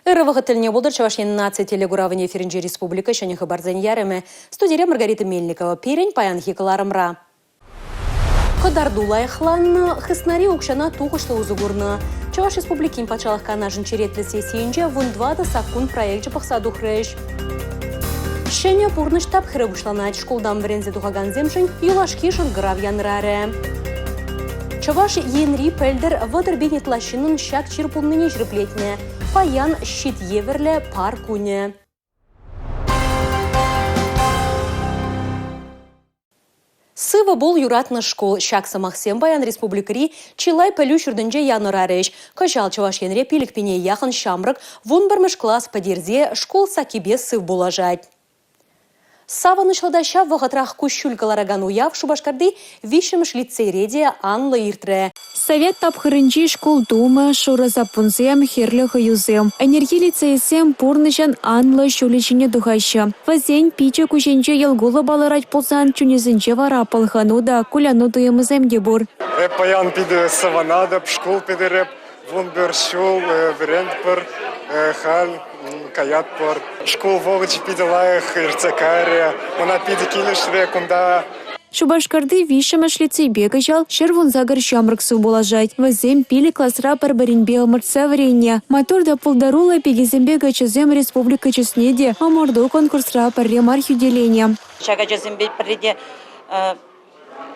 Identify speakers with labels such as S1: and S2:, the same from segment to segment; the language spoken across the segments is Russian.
S1: РВГ тіліне болдыр Чавашнен нация телегуравыне эфиринже республика шәне хабарзан ярымы. Студия Маргарита Мельникова перен паян хикаларымра. Қадардулай хланны хыснари укшана туғышты узугурны. Чаваш республикин пачалық канажын черетлі сесейінже вундвада сакун проект пақсаду хрыш. Шәне пурны штаб хыры бұшланат школдан врензе тухаган земшін юлашки жынгырав янрары. Чаваш енри пельдер вадырбенет лашинын шак чирпулныне жирплетіне. Паян щит еверле пар куне. Сывы бол юратны школ шак самахсем баян республикари чилай пөлю шүрдінже янырарыш. Кашал Чаваш енре пилікпене яхын шамрык вон класс подерзе школ сакибе сыв болажать. Саваны шладаща вағатрах күшүлкалараган уяв Шубашкарды вишемш лицейреде Анла Иртре.
S2: Совет тапхырынчи школ думы шура запунзем херлі хаюзем. Энергия лицейсем пурнышан Анла шулечине духаща. Вазень пича кушенче елгулы баларать полсан чунезінче вара палхануда куляну дуемызем дебур.
S3: Паян пиде саванада, школ пидереп, вон бершул, врендпер, хал. Каят пор. Школ вогыч пиделаях ирцекария. Она пиде килешре кунда.
S2: Шубашкарды вишемеш лицейбе гажал, шервун загар шамрыксу болажать. Вазем пили классра парбаринбе омыртса варенья. Моторда полдарула пегизембе гачазем республика чеснеде, а морду конкурсра паррем архиуделения.
S4: Шага джазембе парреде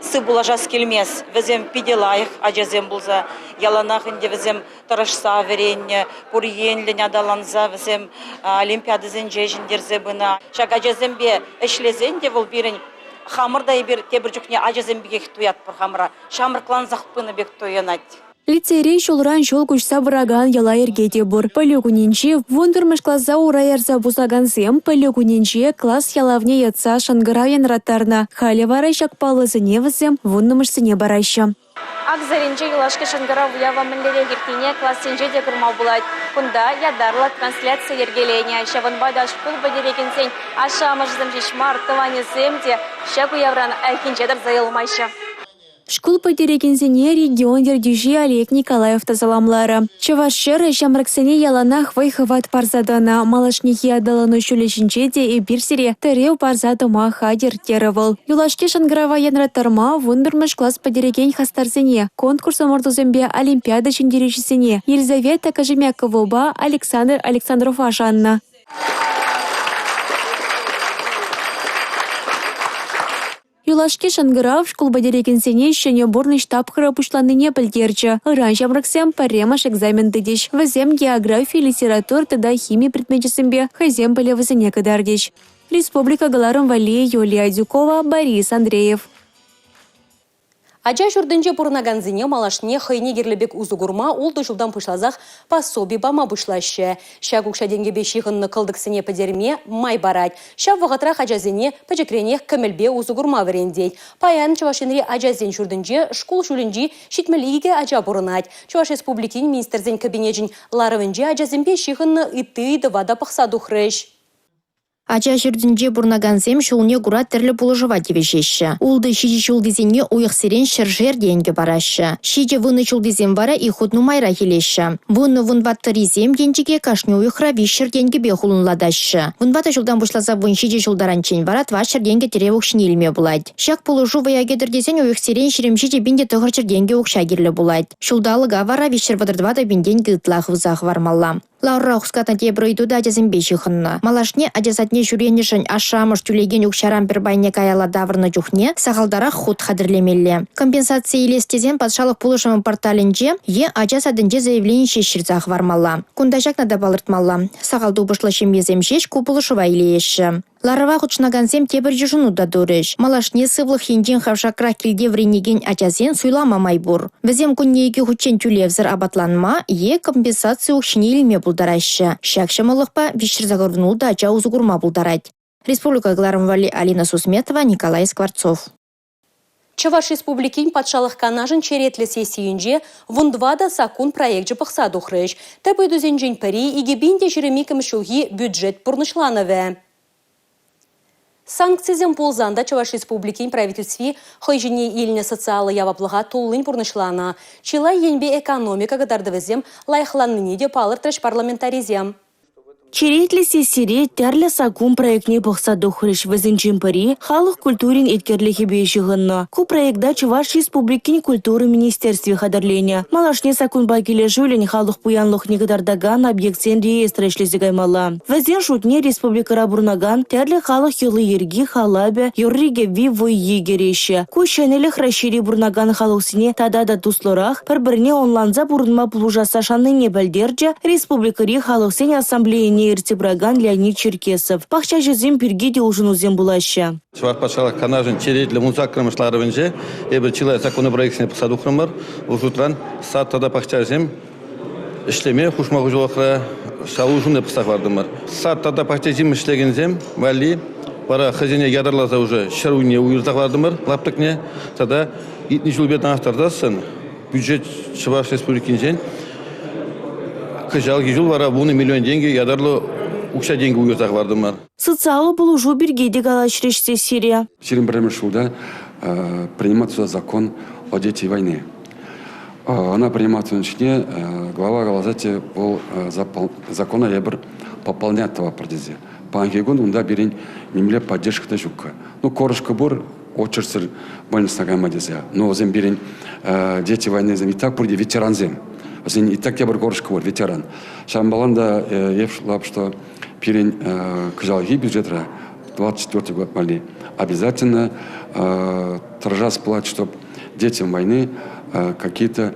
S4: сы булажас келмес. Вазем пиделаях, а джазем булза яланахынде вазем тарашса варенья, пурьенлен адаланза вазем олимпиады зенжежіндерзе бына. Шага джазембе эшлезенде вол бирень хамырдай бир тебір жүкне ажазембеге хитуят бір хамыра. Шамырклан зақпыны бек тоянат.
S2: Лицейрей шолран жол күшса бұраган яла ергеде бұр. Пөлігіненче вундырмыш класса урайарза бұзаган зем, пөлігіненче класс ялавне ятса шанғырауен раттарна. Халі варай шакпалызыне візем, вундымышсыне барайшы.
S5: Акзаринче юлашки шанғырау уява мінлере ертене классенже де кірмау бұлайды. Күнда ядарлы трансляция ергеления. Шаванбайда школ бәдерекенсен аша амажызым жешмар тыване земде шак уявран әлкенчедір зайылмайшы.
S2: Школ потерекенсене регион дердюжи Олег Николаев тазаламлары. Чавашшеры шамраксене яланах вайхават парзадана. Малашнихи адалану шулешінчеде и бирсере тәреу парзадыма хадер теревыл. Юлашки шангырава янраттарма вундырмыш класс потерекен хастарсене. Конкурс омыртузембе олимпиада шендеречесене. Елизавета Кожемякова, Александр Александров Ашанна. Юлашки шангырав школ бадерекенсене шене борный штаб хыра пушланыне пілдерчі. Иран жамрыксем паремаш экзамен дедеш. Вазем география, литератур, тада химия предметчесембе хазем піле вазыне кадардеш. Республика Галарым Вали, Юлия Дюкова, Борис Андреев.
S1: Ача жүрдінже бұрнаганзыне малашне хайне керлебек узугурма олды жылдан пышлазақ пособи бама бұшлашы. Шак ұқша денге бешіғынны қылдықсыне падерме май барад. Шак вағатрақ ачазыне пачекрене көмілбе узугурма варендей. Паян Чавашенре ачазен жүрдінже школ жүлінжі шитмеліге ача бұрынат. Чаваш республикин министерзен кабинежін ларывынже ачазен бешіғынны ытты вада пақсаду хрыш.
S6: Ача жүрдінже бұрнаганзем шулне күра тірлі бұлыжыва девешеші. Улды шиже шулдезенне уйық сирен шыржер денге барашы. Шиже выны шулдезем бара и худну майра келеші. Выны вынваттыризем денжеге кашны уйықра вишер денге бехулынладашы. Вынваты жылдан бұшласа вын шиже шулдаранчен бара твашыр денге тере ұқшын елме бұлайды. Шак бұлыжу ваягедірдезен уйық сирен ширемші бінде тұғырчыр денге ұқша керлі бұлайды. Шулдалыға вара вишер вадырдвада бенден гытлақ вызақ вармалла. Лаура ұқскатан тебройду да ажазын бешіғынна. Малашне ажазатне жүренешін ашамыш түлеген үкшарам бір байне каяла давырны жүхне сағалдарақ худ қадірлемелі. Компенсация елестезен патшалық пулышымын порталінже е ажазадынже заявление шешірзақ вармалла. Кундажакна да балыртмалла. Сағалду бұшлашым езем шеш купылышыва илеші. Ларава құчнаганзем тебір жүжіну да дөріш. Малашне сывлық хенден хавшакра келде вренеген ажазен суйлама майбур. Візем күннеге құчен түлевзір абатланма е компенсация ұқшыне елме бұлдарашы. Шакшымылықпа вишір загырвыну да ажа узугурма бұлдарад. Республика Галарым Вали, Алина Сусметова, Николай Скворцов.
S1: Чаваш республикин патшалық канажын черетлі сесейінже вундвада сакун проект жыпықса дұқрыш. Тәбі дүзенжен пари игебінде жіремекім шуғы бюджет бұрнышлановы. Санкцизем ползанда Чаваш республикин правительстве хайжине иліне социалы яваплыға толлын бұрнышлана. Чилай енбе экономика гадардывызем лайхланныне де палыр трэш парламентаризем.
S7: Черетли сессире тярлі сакун проектне бұқса дұқырыш візінчен пари халық культурин еткерлігі бейшіғынна. Ку проектда Чуваш Республикин культуры министерстве қадарления. Малашне сакун багиле жүлін халық пуянлық негадардаган объектсен реестр ешлізі гаймала. Візен шутне республикара бұрнаган тярлі халық елі ерги халабе юрриге вивой егереші. Ку шенелі хращири бұрнаган халықсіне тадада туслорах бір-біріне онланза бұрынма пұлужаса шанныне бәлдерже республикари халықсен ассамблеяне Иртибраган Леонид Черкесов. Пахча жезем пергиде ужынузем булаща.
S8: Чувар пашалах канажын черетлі музакрымышлары венже, ебір чилай законы проектсіне пысаду хрымыр, ужутран саттада пахча жем ішлеме хушмағу жолықра шалужуны пысақ вардымыр. Саттада пахча жем ішлеген зем, вали, бара хазине ядарлаза уже шаруне уйырзақ вардымыр, лаптықне, тада итни жылбетін ақтардасын, бюджет Чуваш Республикин жен, Кыжал гижул вара буны миллион деньги ядарлы укша деньги уйырзақ вардымыр.
S7: Социалы булужу бергеде галашрешсе Сирия.
S9: Через время шуда принимается закон о детей войны. Она принимается в начине, глава Галазати был закона ебр пополнять того продези. По ангегон унда берень немле поддержка тажука. Ну, корышка бор, очерсер больница гамадезя. Но зем берень дети войны зем и так пурди ветеран зем. И так я горшка вот ветеран. Шамбаланда евшлап, что перень кжалги бюджетра 24 год мали. Обязательно торжас платить, чтобы детям войны какие-то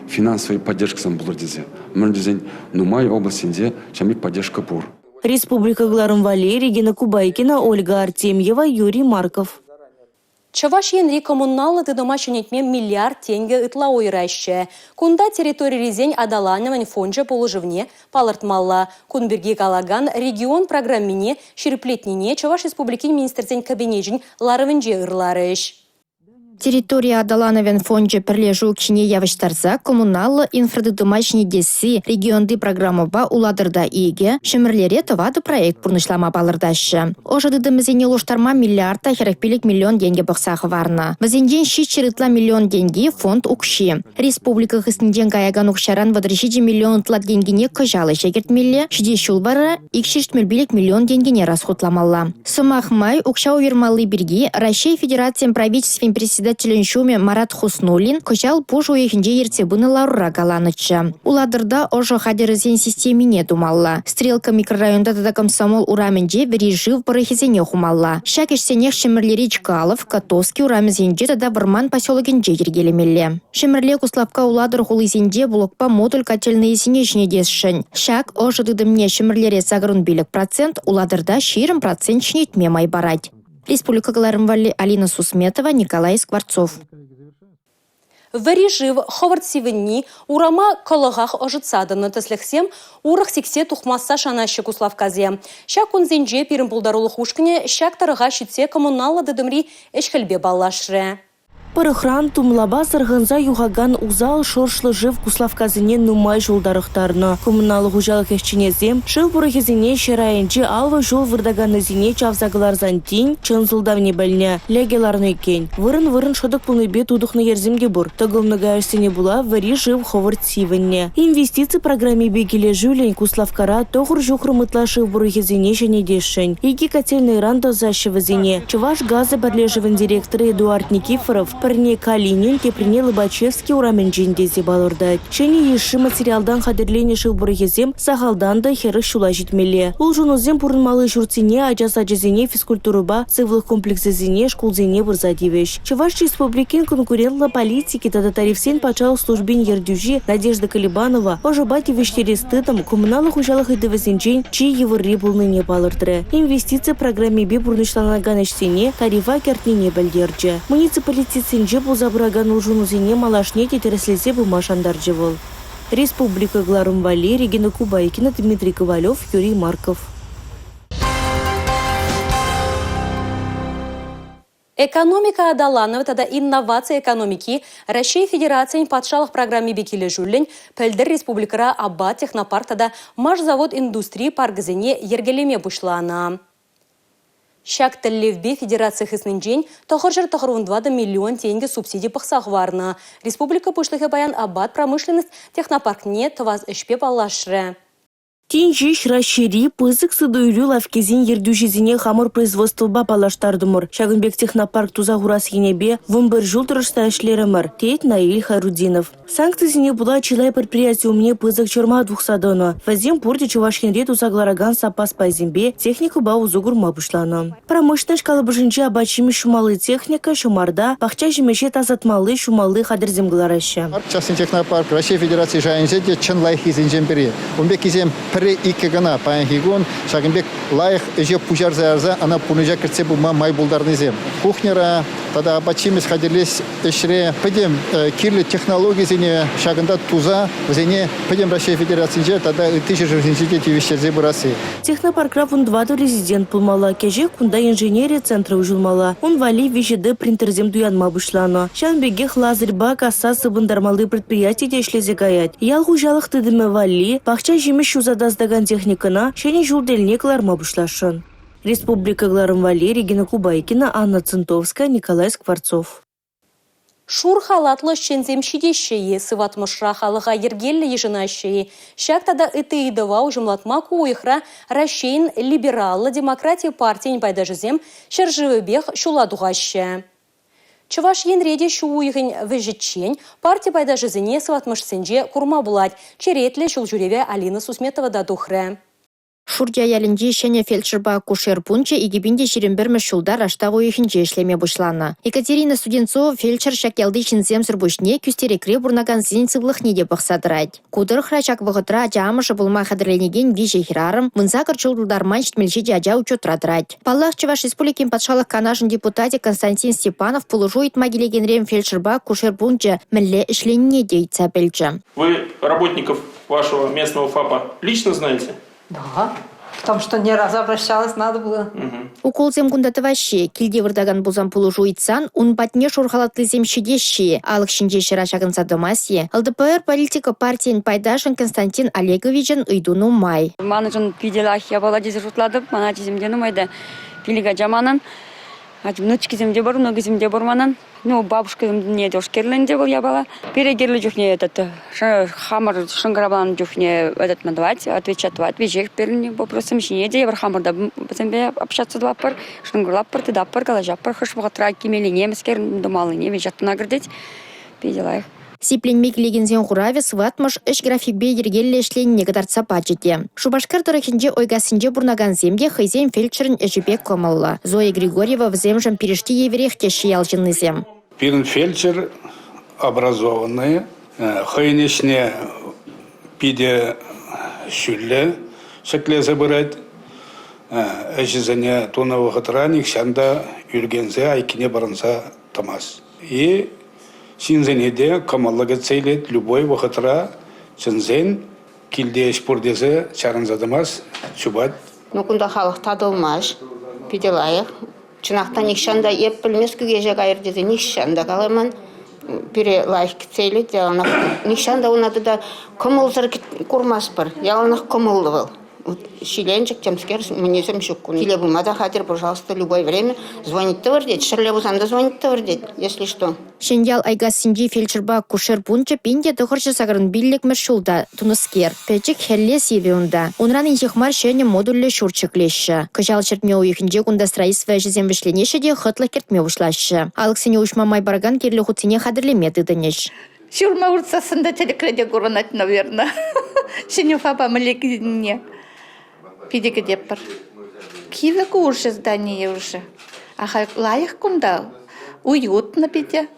S9: финансовые поддержки сам был дизель. Мы дизель, ну май области, чем и поддержка бур.
S7: Республика Гларым-Вале, Регина Кубайкина, Ольга Артемьева, Юрий Марков.
S1: Чаваш енри коммуналы домашнетме миллиард тенге ытла ойраща. Кунда территория резень адаланывань фонжа положивне палартмалла. Кунберги калаган регион программине шерплетнине Чаваш Республики министрцень кабинежин ларывенже ырларыш.
S6: Территория Адалановен фонде перлежу кшине явыштарса коммуналы инфрадыдымашни десси регионды программаба уладырда иге шемерлере товады проект пурнышлама балырдашы. Ожадыдымызене луштарма миллиарда 45 миллион деньги бақсағы варна. Вазенден ши чырытла миллион деньги фонд укши. Республика хыстынден гаяган укшаран вадрышиджи миллион тлат деньгине кыжалы шегертмелле, шиде шулбара икшиштмельбилек миллион деньгине расхутламалла. Сумах май укша увермалы бирги Россия Федерациям правительствен председатель Шуме Марат Хуснулин кычал пушу ехинже ертебыны лаура галаныча. Уладырда ожо хадерызен системине думалла. Стрелка микрорайонда тада комсомол ураменже бережив барахизене хумалла. Шакешсенех шемерлери Чкалов, Котовский урамезенже тада варман поселогенже ергелемелле. Шемерле куслапка уладыр хулызенде блокпа модуль котельные синечне десшін. Шак ожо дыдымне шемерлере загрун билік процент, уладырда ширым процент шнетме майбарать. Республика Гларым-Вале, Алина Сусметова, Николай Скворцов.
S1: Варижив Ховард Сивенни урама калыгах ожытсадыны тісліксем урық сексе тухмасса шанашы куславказе. Шак унзенже пирім бұлдарулы хушкіне шак тарыға шитсе коммуналы дыдымри эшкілбе балашры.
S7: Парыхран тумлаба сырғынза юғаган узал шоршлы жив куславказыне нумай жолдарықтарны. Коммуналы хужалық ешченезем, шыл бұрығызіне шерайынчы алвы жол вырдаганызіне чавзағылар зантин, чынзылдавне бәліне, легеларны кен. Вырын шыдық пұлныбе тудықны ерзімге бұр. Тұғылны гайырсыне була вари жив Ховард Сивенне. Инвестиции программе бегеле жүлен куславкара тоғыр жүқры мытла шыл бұрығызіне және дешін. Иги котельный рандо зашывызіне. Чуваш газы бәрлежівін директоры Эдуард Никифоров Парне Калинин кеприне Лобачевский ураменджиндези балырдат. Шені еші материалдан қадірлені шылбұрығызем сағалдан да хері шула жетмелі. Бұл жонузем пұрынмалы жүртіне ажас-ажазіне физкультуруба цивлық комплексізіне шкулзіне бұрзадевеш. Чуваш Республикин конкурентлы политики тада тарифсен пачалық службен ердюжи Надежда Калибанова ожыбати вештерестытым коммуналы хужалық едівізінчен чи евырри бұлныне балырдыры. Инвестиция программе бе бұрнышланаган әшсене тарифа кертнене бәлдерджі. Муниципалитет Сенже бұл забыраган ұлжынузине малашне тетереслесе бұмашандар жывыл. Республика Гларым-Вале, Регина Кубайкина, Дмитрий Ковалев, Юрий Марков.
S1: Экономика адаланова тада инновация экономики Россия Федерациян патшалық программе бекелі жүлін пәлдір республикара Абба технопарк тада машзавод индустрии паргызене ергелеме бұшлана. Шак Теллевбе Федерация хыснынжен тохыржыр 2 миллион тенге субсидий пықсақ варна. Республика пушлығы баян Аббат промышленность технопаркне тываз үшпе балашыры.
S7: Тинжи шращери пызык сыдуйлю лавкезин ердюжизине хамыр производствоба палаштардымыр. Шагынбек технопарк туза гурас енебе вымбыр жул тұрышта эшлеремір. Тейт Наиль Хайрудинов. Санкциясыне була чилай предприятие умне пызык чорма двухсадоно. Вазим пурде чувашхенре тузаглараган сапас пайзимбе технику ба узугурма бушланы. Промышленность калабыжынче абачими шумалы техника шумарда пахча жемеше тазатмалы шумалы хадырземглараща.
S10: Частный технопарк Российской Федерации жайынжеде чын лайық изинжен бері. Умбек изем пірі икі гына паян шагынбек лайық эже пужар заярза, ана пуныжа кіртсе бұма май бұлдарны зем. Кухнера, тада абачиміз хадырлес эшре пыдем кирлі технология зене шагында туза, зене пыдем Россия Федерациясынже, тада 2000 тивиштерзе бұрасы.
S7: Технопаркра вундваду резидент пулмала, кеже кунда инженерия центра ужылмала. Он вали вижеды принтерзем дуянма бұшланы. Шанбегех лазырьба кассасы бындармалы предприятие дешлезе гаять. Ялгу жалых тыдымы вали, пахча жемеш узадаздаган техникана, шене жулдельне кларма бұшлашын. Республика Гларым Вали, Регина Кубайкина, Анна Центовская, Николай Скворцов.
S1: Шур халатлы шензем шидещее, сыватмышра халыға ергелі ежінащее. Шактада ыты идыва ужымлатма куйхра Рашейн либераллы демократия партиян байдажызем шаржывыбех шуладуғаще. Чываш енреде шуйхын выжетчень партия байдажызыне сыватмышсенже курма булать. Черетлі шул жүреве Алина Сусметова дадухры.
S6: Шурдя ялінже шене фельдшерба кушер пунче игибинде шеремберме шулдар аштагу ехінже ішлеме бұшланы. Екатерина Студенцова фельдшер шакелды шинзем сүрбушне күстерекре бурнаган зин цыблыхне де бақсадырайд. Кудыр храчак вғытра жамышы бұлма қадырленеген виже хирарым, мынзакыр чулдарман штмельше жажа учетрадырайд. Паллах Чуваш Республикин патшалық канашын депутате Константин Степанов полужует магилегенрем фельдшерба кушер пунче мілле ішленне дейца бельче.
S11: Вы работников вашего местного ФАПа лично знаете?
S12: Да, потому что не раз обращалась, надо было.
S6: Укол земгундаты ваще, килде вырдаган бузан пулужу итсан, он батне шурхалатлы земщедещие, алық шинже шырашагын садомасье. ЛДПР политика партиян пайдашын Константин Олеговичен ыйдуну май.
S13: Манажын пиделах я была дезертладып, мана земдену майда пилига жаманан. Внучки земде бар, много земде барманан. Ну, бабушка не дошкерленде был я была. Перегерли жухне этот хамар шангарабан жухне этот мандавать, отвечать, вежех перни вопросам шинеде, я хамар да зембе общаться два пар, шангарлапар, ты дапар, галажапар, хашватра кимели немскер, думал не вежат наградить. Видела их.
S6: Сипленмек легензен хураве сватмаш эш графикбе ергелле эшленне кадарца пачете. Шубашкар турахинже ойгасынже бурнаган земге хайзен фельдшерин эжибек комалла. Зоя Григорьева в земжем перешти еверехте шиялжынны зем.
S14: Пирн фельдшер образованный, хайнешне пиде шүлле шекле забырать, эжизене тонавы гатраник шанда юргензе айкине барынса тамас. И синзенеде камаллага цейлет любой вахатра синзен килде спордезе чарынзадымас чубат.
S15: Ну кунда халық тадылмаш, пиделайық. Чынақта никшанда еп білмес күгеже ғайырдеді никшанда қаламан пере лайық цейлет. Никшанда онады да көмілзір курмас бар. Яланақ көмілді был. Шиленчик, темскер, мне сам щуку. Или бумада хатер, пожалуйста, любое время звонить твердеть. Шарлебузанда звонить твердеть, если что.
S6: Шеньял айгас синди фельдшерба кушер пунча пинде дохорча сагрын биллик мершулда туныскер. Печик хелле севеунда. Унран инжихмар шене модулле шурчик леща. Кыжал чертме уйхинже кунда строительство жезем вишленешеде хытла кертме ушлаще. Алексене ушма майбарган кирле хуцине хадырлеме тыдынеш.
S16: Шурма урцасында телекреде куранать, наверное. Шене фапа малекине. Пидиге деппар. Кивек уже здание уже. А лайх кунда. Уютно пиде.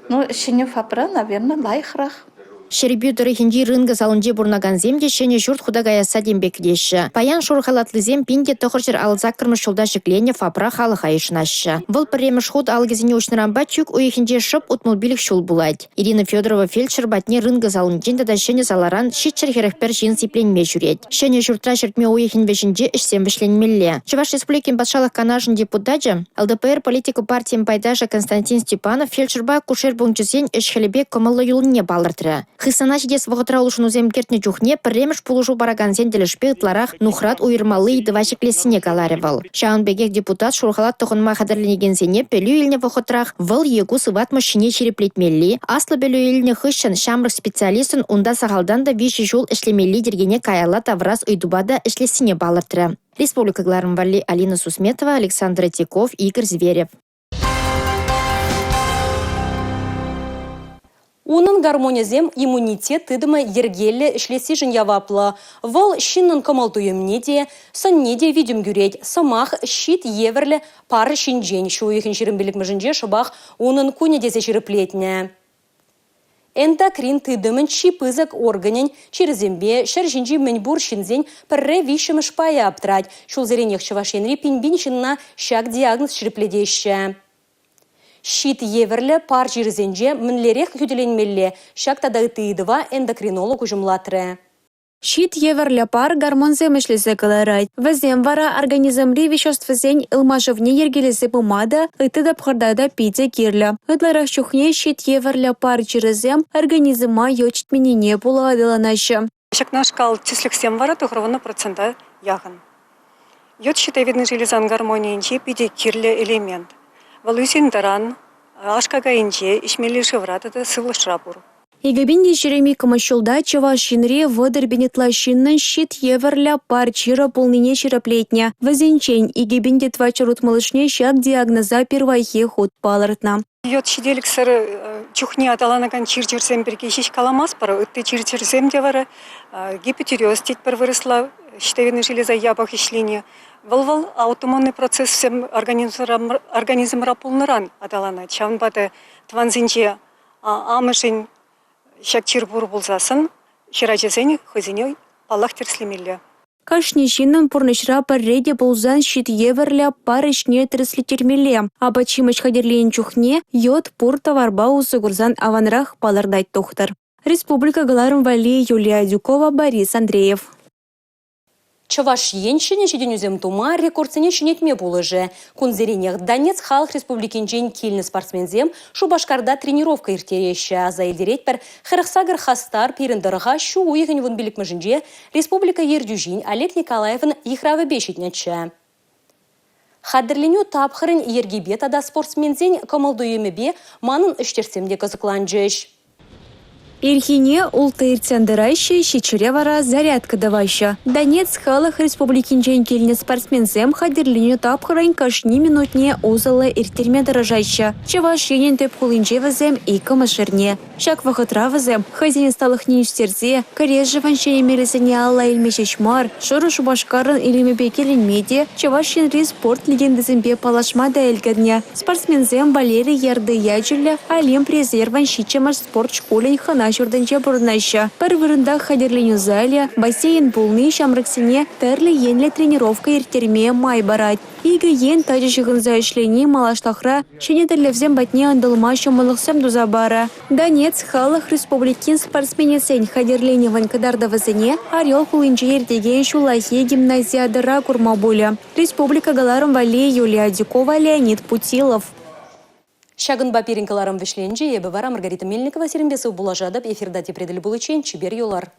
S16: Ну, шене фапра, наверное, лайхрах.
S6: Шеребютеры хинди рынга салынже бурнаган земде шене журт худагая садембек деші. Паян шурхалатлы зем пинде тоқырчыр алзак кырмыш шулда жеклене фапра халыға ешнашы. Бұл піреміш худ алгезіне учнырамба чук уйхинде шып утмылбилік шул булайд. Ирина Федорова фельдшер батне рынга салынженде да шене саларан шитчер херехпер жин сипленме жүрет. Шене журтра шертме уйхин вешінже ішсем вішленмелле. Чуваш Республикин патшалық канашын депутаджа, ЛДПР политику партиям пайдаша Константин Степанов фельдшерба кушер бунчусен ішхелебек комылы юлыне балыртыры. Хысана жидес вғытра улышынузем кертне жүхне пірреміш пулышу барагансен делішпе ұтларақ нухрат уйырмалы идывашеклесіне каларевал. Шаунбегек депутат шурхалат тұғынма қадырленегенсене пелю еліне вғытрах выл егу сыват машине череплетмелли, аслы белю еліне хышын шамрық специалистын унда сағалдан да виші жол ішлемелли дергене каяла тавраз ұйдубада ішлесіне балыртыры. Республика Глармвали, Алина Сусметова, Александр Тиков, Игорь Зверев.
S1: Унын гармонизем иммунитет тыдымы ергелі ішлесі жын яваплы. Вол шиннын комалтуемне де, сонне де видим гюреть, самах щит еверлі пары шинжен, шуйхын шерімбілік мүжінже шыбақ унын куне десе шеріплетне. Эндокрин тыдымын чипызык органен черзембе шаржинжи мінбур шинзен пірре вишіміш пая аптрать. Шулзеренех чывашенри пинбин шинна шак диагноз шерепледеші. Щит еверлі пар жерзенже мінлерек хүделенмелі шактада тыйдыва эндокринолог ұжымлатыры.
S2: Щит еверлі пар гормонзем ішлесі кыларайд. Візем вара организмри веществозен ылмажывне ергелесі бумада, ыты пхардада пиде кирлі. Ытларах чухне щит еверлі пар жерзем организма йочтменене була адыланашы.
S17: Шакна шкал числексем вара тухрованы процента яғын. Йод щитовидный железан гармониянче пиде кирлі элемент. Валюсин таран, ашкага инче, ишмели шеврат, это сывлы шрапур.
S2: Игабинде жереми камашулда чавашинре водыр бенетлашиннын щит еверлі пар чира полныне чираплетня. Вазенчень игабинде твачарут малышне шак диагноза первайхе ход палыртна.
S17: Йод щиделік сыры чухне аталанаган чир-чирсем бірге шиш каламас пара, үтті чир-чирсем де вара, гипотиреоз тет бір вырысла, щитовидный железа ябах ишлине. Вал аутомонный процесс всем организм рапулныран аталана. Чавнбады тванзинче амышын шакчир бур булзасын, ширачесен хызине паллах терслемелі.
S2: Кашнищинным пурнышра парреде булзан щит еверлі парышне тресли термеле. Абачимыч хадерлейн чухне, йод пур товарба усыгурзан аванрах палырдайт тухтар. Республика Глармвали, Юлия Дюкова, Борис Андреев.
S1: Чаваш еншіне жеденюзем тума рекордсене шинетме болыжы. Кунзеренех Донец халық республикинчен килні спортсмензем шубашкарда тренировка иртереші. Азайлдерет бір қырықсагыр хастар періндірға шу уйығын вон білікміжінже республика ердюжин Олег Николаевын ихравы бешетнечі. Хадырленю тапхырын ергебет ада спортсмензен комалдуемебе манын үштерсемде кызыкланжыш.
S2: Ирхине улты иртсяндырайшы, шичере вара зарядка давайшы. Донец халық республикинчен келіне спортсмензем хадерленю тапхырайн кашни минутне озалы иртерме дырыжайшы. Чаваш енен теп хулинче вазем и камашырне. Шак вахытра вазем хазине сталық неюстерзе, корежеван шеемелесене алла илмеше шмар, шоры шубашкарын илемебе келенмеде, чаваш енри спорт легендазембе палашма да эльгадне. Спортсмензем Валерий Ярды Яджерлі алем презерван шичемаш спорт школен хана Шурданче бурнайша. Первырында хадерленю зале, бассейн булны шамрыксене тәрлі енлі тренировка иртерме май барать. Игі ен тажы шығынза ішлені малаштахра, шене тәрлевзем батне андылма шамылықсам дузабара. Донец халық республикин спортсменесен хадерленеван кадардавызыне Орел кулынче ертеген шулахе гимназиадыра курма болі. Республика Глармвали, Юлия Дюкова, Леонид Путилов.
S1: Шагын бапиринкаларым вишленже, ебі вара Маргарита Мельникова серімбесі бұлажадып, эфирда тепределі бұлычен, чибер юлар.